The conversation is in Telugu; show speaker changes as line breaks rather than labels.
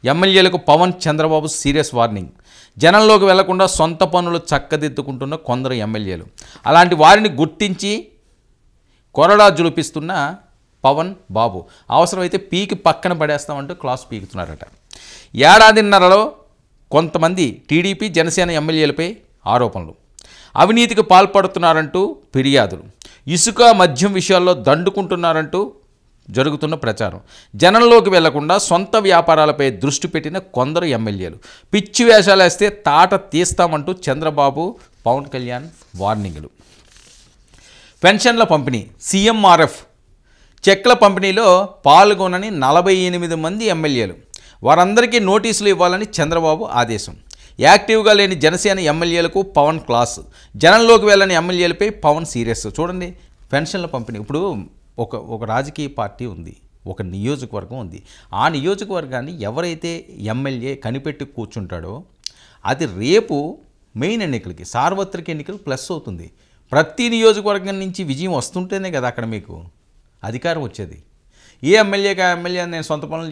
ఎమ్మెల్యేలకు పవన్ చంద్రబాబు సీరియస్ వార్నింగ్. జనంలోకి వెళ్లకుండా సొంత పనులు చక్కదిద్దుకుంటున్న కొందరు ఎమ్మెల్యేలు. అలాంటి వారిని గుర్తించి కొరడా జులిపిస్తున్న పవన్ బాబు అవసరమైతే పీకి పక్కన పడేస్తామంటూ క్లాస్ పీకుతున్నారట. ఏడాదిన్నరలో కొంతమంది టీడీపీ జనసేన ఎమ్మెల్యేలపై ఆరోపణలు, అవినీతికి పాల్పడుతున్నారంటూ ఫిర్యాదులు, ఇసుక మద్యం విషయాల్లో దండుకుంటున్నారంటూ జరుగుతున్న ప్రచారం. జనంలోకి వెళ్లకుండా సొంత వ్యాపారాలపై దృష్టి పెట్టిన కొందరు ఎమ్మెల్యేలు. పిచ్చి వేషాలు వేస్తే తాట తీస్తామంటూ చంద్రబాబు పవన్ కళ్యాణ్ వార్నింగ్లు. పెన్షన్ల పంపిణీ. సీఎంఆర్ఎఫ్ చెక్ల పంపిణీలో పాల్గొనని 48 మంది ఎమ్మెల్యేలు. వారందరికీ నోటీసులు ఇవ్వాలని చంద్రబాబు ఆదేశం. యాక్టివ్గా లేని జనసేన ఎమ్మెల్యేలకు పవన్ క్లాస్. జనంలోకి వెళ్ళని ఎమ్మెల్యేలపై పవన్ సీరియస్. చూడండి, పెన్షన్ల పంపిణీ. ఇప్పుడు ఒక రాజకీయ పార్టీ ఉంది, ఒక నియోజకవర్గం ఉంది. ఆ నియోజకవర్గాన్ని ఎవరైతే ఎమ్మెల్యే కనిపెట్టి కూర్చుంటాడో అది రేపు మెయిన్ ఎన్నికలకి, సార్వత్రిక ఎన్నికలు ప్లస్ అవుతుంది. ప్రతి నియోజకవర్గం నుంచి విజయం వస్తుంటేనే కదా అక్కడ మీకు అధికారం వచ్చేది. ఏ ఎమ్మెల్యేగా ఎమ్మెల్యే నేను సొంత పనులు